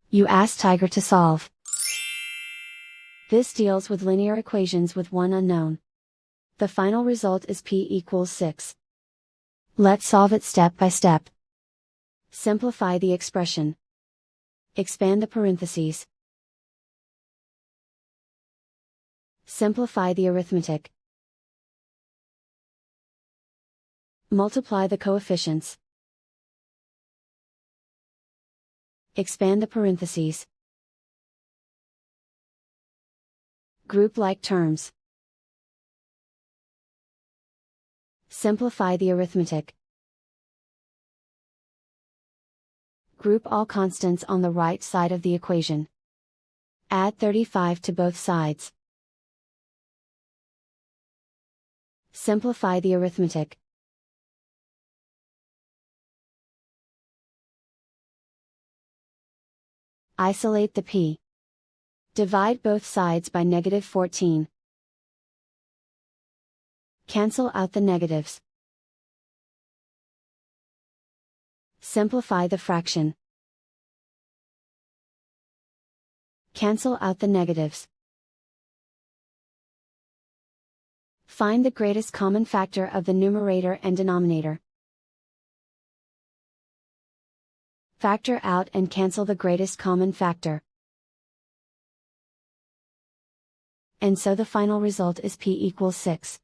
You ask Tiger to solve. This deals with linear equations with one unknown. The final result is p equals 6. Let's solve it step by step. Simplify the expression. Expand the parentheses. Simplify the arithmetic. Multiply the coefficients. Expand the parentheses. Group like terms. Simplify the arithmetic. Group all constants on the right side of the equation. Add 35 to both sides. Simplify the arithmetic. Isolate the p. Divide both sides by -14. Cancel out the negatives. Simplify the fraction. Cancel out the negatives. Find the greatest common factor of the numerator and denominator. Factor out and cancel the greatest common factor. And so the final result is p equals 6.